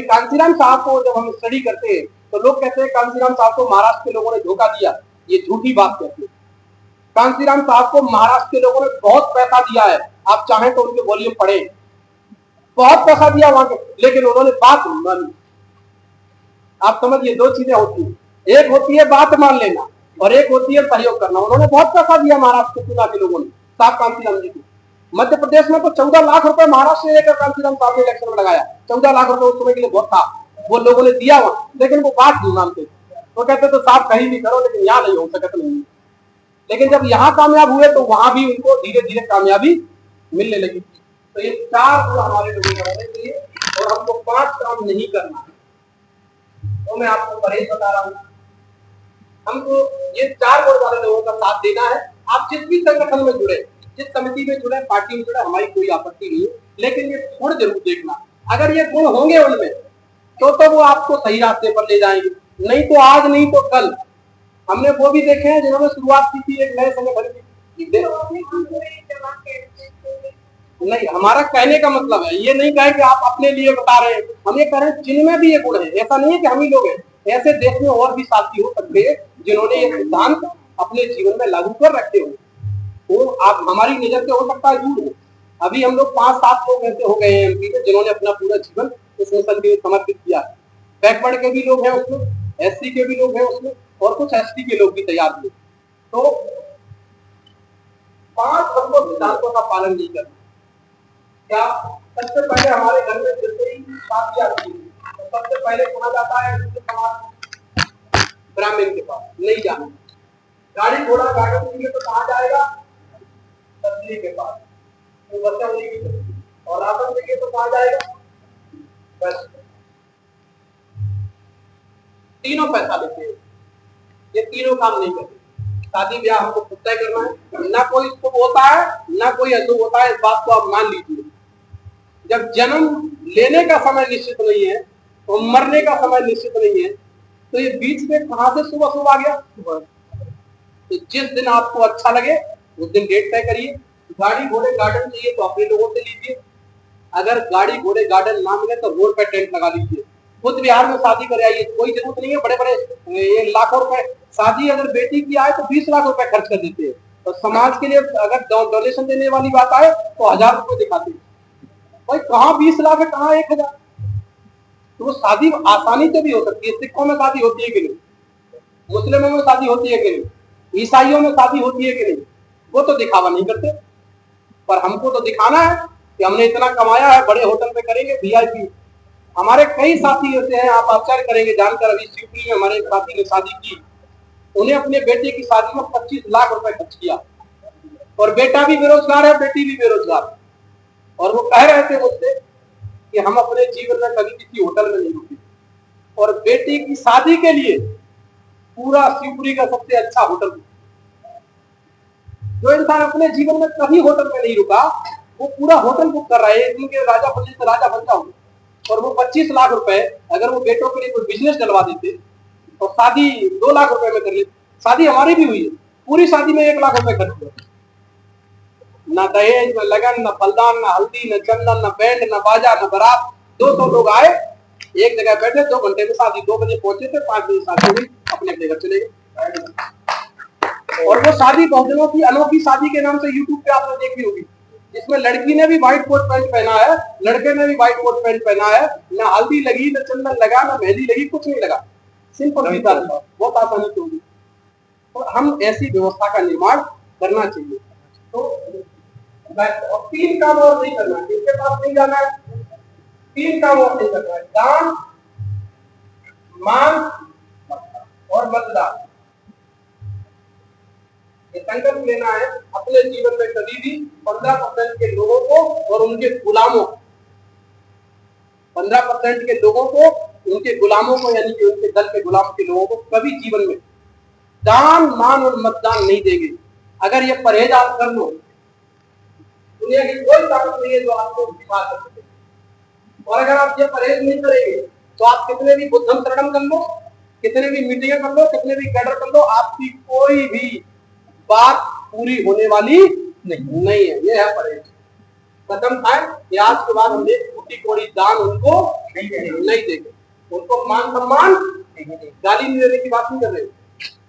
कांसीराम साहब को जब हम स्टडी करते हैं तो लोग कहते हैं कांसीराम साहब को महाराष्ट्र के लोगों ने धोखा दिया, ये झूठी बात कहते हैं। कांसीराम साहब को महाराष्ट्र के लोगों ने बहुत पैसा दिया है, आप चाहें तो उनके वॉल्यूम पढ़े, बहुत पैसा दिया वहां के, लेकिन उन्होंने बात मानी। आप समझिए, दो चीजें होती है, एक होती है बात मान लेना और एक होती है सहयोग करना। उन्होंने बहुत पैसा दिया महाराष्ट्र के चुनाव के लोगों ने साहब कांसीराम जी को। मध्य प्रदेश में तो 14 लाख रुपए महाराष्ट्र से लेकर कांसीराम साहब ने इलेक्शन में लगाया। 14 लाख रुपए उस समय के लिए बहुत था, वो लोगों ने दिया वहां, लेकिन वो बात नहीं मानते। वो कहते तो साहब कहीं भी करो, लेकिन यहाँ नहीं हो सकता नहीं। लेकिन जब यहाँ कामयाब हुए तो वहां भी उनको धीरे धीरे कामयाबी मिलने लगी। तो ये 4 गुण हमारे लोगों को होने चाहिए और हमको 5 काम नहीं करना है। तो मैं आपको परहेज बता रहा हूँ, हमको ये 4 गुण वाले लोगों का साथ देना है। आप जिस भी संगठन में जुड़े, जिस समिति में जुड़े, पार्टी में जुड़े, हमारी कोई आपत्ति नहीं है, लेकिन ये गुण जरूर देखना। अगर ये गुण होंगे उनमें तो वो आपको सही रास्ते पर ले जाएंगे, नहीं तो आज नहीं तो कल। हमने वो भी देखे हैं जिन्होंने शुरुआत की थी एक नए संगठन की। नहीं, हमारा कहने का मतलब है ये नहीं कहे कि आप अपने लिए बता रहे हैं, हम ये कह रहे हैं जिनमें भी ये गुण है। ऐसा नहीं है कि हम ही लोग हैं, ऐसे देश में और भी साथी हो सकते हैं जिन्होंने ये सिद्धांत अपने जीवन में लागू कर रखे हो। वो आप हमारी नजर से हो सकता है दूर हो। अभी हम लोग 5-7 लोग ऐसे हो गए हैं एमपी में जिन्होंने अपना पूरा जीवन इस मिशन के लिए समर्पित किया है। बैकवर्ड के भी लोग हैं उसमें, एससी के भी लोग हैं उसमें, और कुछ एसटी के लोग भी तैयार हुए। तो 5 हमको सिद्धांतों का पालन नहीं करना। क्या? सबसे पहले हमारे घर में जैसे ही शादी आती है तो सबसे पहले कहा जाता है ब्राह्मण के पास, नहीं जाना। गाड़ी घोड़ा गार्डन के लिए तो कहा जाएगा तस्ली के पास, तो बच्चा उन्हीं की, और राशन के लिए तो कहा जाएगा बस। तीनों पैसा लेते हैं, ये तीनों काम नहीं करते। शादी ब्याह हमको खुद तय करना है, ना कोई शुभ होता है ना कोई अशुभ होता है, इस बात को आप मान लीजिए। जब जन्म लेने का समय निश्चित नहीं है तो मरने का समय निश्चित नहीं है, तो ये बीच में कहां से सुबह सुबह आ गया? तो जिस दिन आपको अच्छा लगे उस दिन डेट तय करिए। गाड़ी घोड़े गार्डन चाहिए तो अपने लोगों से लीजिए, अगर गाड़ी घोड़े गार्डन ना मिले तो रोड पे टेंट लगा लीजिए। खुद बिहार में शादी कर आइए, कोई जरूरत नहीं है बड़े बड़े ये लाखों रुपए। शादी अगर बेटी की आए तो 20 लाख रुपए खर्च कर देते हैं, तो समाज के लिए अगर डोनेशन देने वाली बात आए तो 1000 रुपए दिखाते हैं। भाई कहाँ 20 लाख है, कहाँ 1000? तो वो शादी आसानी से भी हो सकती है। सिखों में शादी होती है कि नहीं, मुस्लिमों में शादी होती है कि नहीं, ईसाइयों में शादी होती है कि नहीं? वो तो दिखावा नहीं करते, पर हमको तो दिखाना है कि हमने इतना कमाया है, बड़े होटल पे करेंगे वीआईपी। हमारे कई साथी होते हैं, आप आश्चर्य करेंगे जानकर। अभी सीपी में हमारे एक साथी ने शादी की, उन्हें अपने बेटे की शादी में 25 लाख रुपए खर्च किया, और बेटा भी बेरोजगार है, बेटी भी बेरोजगार। और वो कह रहे थे मुझसे कि हम अपने जीवन में कभी किसी होटल में नहीं रुके, और बेटी की शादी के लिए पूरा शिवपुरी का सबसे अच्छा होटल। जो इंसान अपने जीवन में कभी होटल में नहीं रुका वो पूरा होटल बुक कर रहा है, इनके राजा बनने से राजा बन जाऊं। और वो 25 लाख रुपए अगर वो बेटों के लिए कोई बिजनेस डलवा देते तो शादी 2 लाख रुपए में कर लेते। शादी हमारी भी हुई है, पूरी शादी में 1 लाख रुपए खर्च हुआ, ना दहेज न लगन न फलदान न हल्दी न चंदन न बैंड न बाजा न बारात। 200 लोग आए, एक जगह बैठे, 2 घंटे में शादी। 2 बजे पहुंचे थे, 5 बजे शादी हुई, अपने अपने घर चले गए। और वो शादी बहुजनों की अनोखी शादी के नाम से यूट्यूब पे आपने देखी होगी, जिसमें लड़की ने भी व्हाइट कोट पैंट पहना है, लड़के ने भी व्हाइट कोट पैंट पहना है, ना हल्दी लगी न चंदन लगा न मेहंदी लगी, कुछ नहीं लगा, सिंपल सी शादी, बहुत आसानी से होगी। तो हम ऐसी व्यवस्था का निर्माण करना चाहिए। तो 3 काम और नहीं करना, किसके पास नहीं जाना है? 3 काम और नहीं करना है, दान, मान और मतदान। ये संकल्प लेना है अपने जीवन में कभी भी 15% के लोगों को और उनके गुलामों, 15% के लोगों को उनके गुलामों को, यानी कि उनके दल के गुलाम के लोगों को कभी जीवन में दान, मान और मतदान नहीं देंगे। अगर ये परहेज आप कर लो, दुनिया की कोई ताकत नहीं है जो आपको दिखा सकते। और अगर आप ये परहेज नहीं करेंगे तो आप कितने भी बुद्धम शरणम कर लो, कितने भी मीटिंग कर लो, कितने भी कैडर कर लो, आपकी कोई भी बात पूरी होने वाली नहीं है। ये है परहेज। कसम खाए कि आज के बाद हम एक फूटी कोड़ी दान उनको नहीं देंगे, उनको मान सम्मान गाली नहीं देने की बात नहीं कर रहे।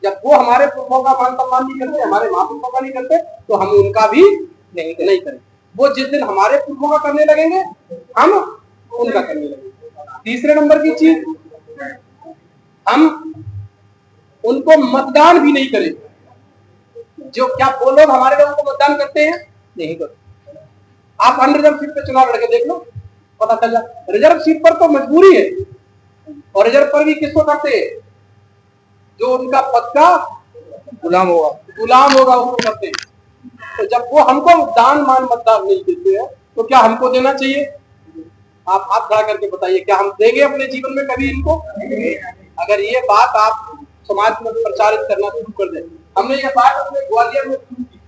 जब वो हमारे पुरखों का मान सम्मान नहीं करते, हमारे माँ बापों का नहीं करते, तो हम उनका भी नहीं करें। वो जिस दिन हमारे पुरखों का करने लगेंगे, हम उनका करने लगेंगे। तीसरे नंबर की चीज, हम उनको मतदान भी नहीं करेंगे। जो क्या वो लोग हमारे लोगों को मतदान करते हैं, नहीं करते। आप अनरिजर्व सीट पे चुनाव लड़के देख लो, पता चल जाए। रिजर्व सीट पर तो मजबूरी है, और रिजर्व पर भी किसको करते हैं, जो उनका पद का गुलाम होगा उसको करते हैं। तो जब वो हमको दान मान मतदान नहीं देते हैं, तो क्या हमको देना चाहिए? आप हाथ खड़ा करके बताइए, क्या हम देंगे अपने जीवन में कभी इनको? अगर ये बात आप समाज में प्रचारित करना शुरू कर दें। हमने ये बात अपने ग्वालियर में शुरू की।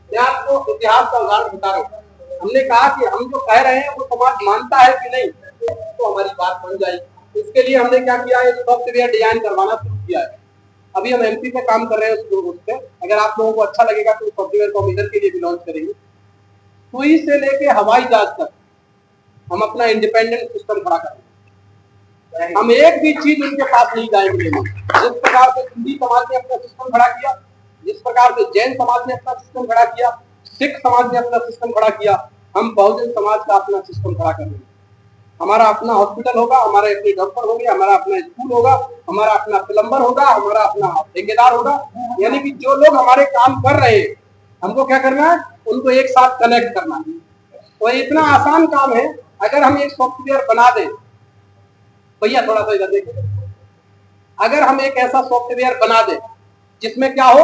मैं आपको इतिहास का उदाहरण बता रहा हूँ। हमने कहा कि हम जो कह रहे हैं वो समाज मानता है कि नहीं, तो हमारी बात बन जाएगी। इसके लिए हमने क्या किया है, सॉफ्टवेयर डिजाइन करवाना शुरू किया है। अभी हम एमपी पे काम कर रहे हैं उस पे। अगर आप लोगों को अच्छा लगेगा तो सॉफ्टवेयर को हम इधर के लिए भी लॉन्च करेंगे। सुई से लेके हवाई जहाज तक हम अपना इंडिपेंडेंट सिस्टम खड़ा करेंगे। हम एक भी चीज उनके पास नहीं जाएंगे। जिस प्रकार से सिंधी समाज ने अपना सिस्टम खड़ा किया, जिस प्रकार से जैन समाज ने अपना सिस्टम खड़ा किया, सिख समाज ने अपना सिस्टम खड़ा किया, हम बहुजन समाज का अपना सिस्टम खड़ा करेंगे। हमारा अपना हॉस्पिटल होगा, हमारे अपने डॉक्टर होंगे, हमारा अपना स्कूल होगा, हमारा अपना प्लम्बर होगा, हमारा अपना ठेकेदार होगा। यानी कि जो लोग हमारे काम कर रहे हैं, हमको क्या करना है, उनको एक साथ कनेक्ट करना है। तो इतना आसान काम है। अगर हम एक सॉफ्टवेयर बना दें, भैया थोड़ा सा इधर देखिए, अगर हम एक ऐसा सॉफ्टवेयर बना दें जिसमें क्या हो,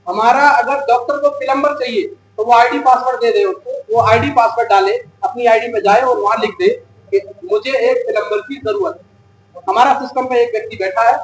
हमारा अगर डॉक्टर को प्लम्बर चाहिए तो वो आईडी पासवर्ड दे दे उसको, वो आईडी पासवर्ड डाले, अपनी आईडी पे जाए और वहां लिख दे कि मुझे एक प्लम्बर की जरूरत है। हमारा सिस्टम पे एक व्यक्ति बैठा है,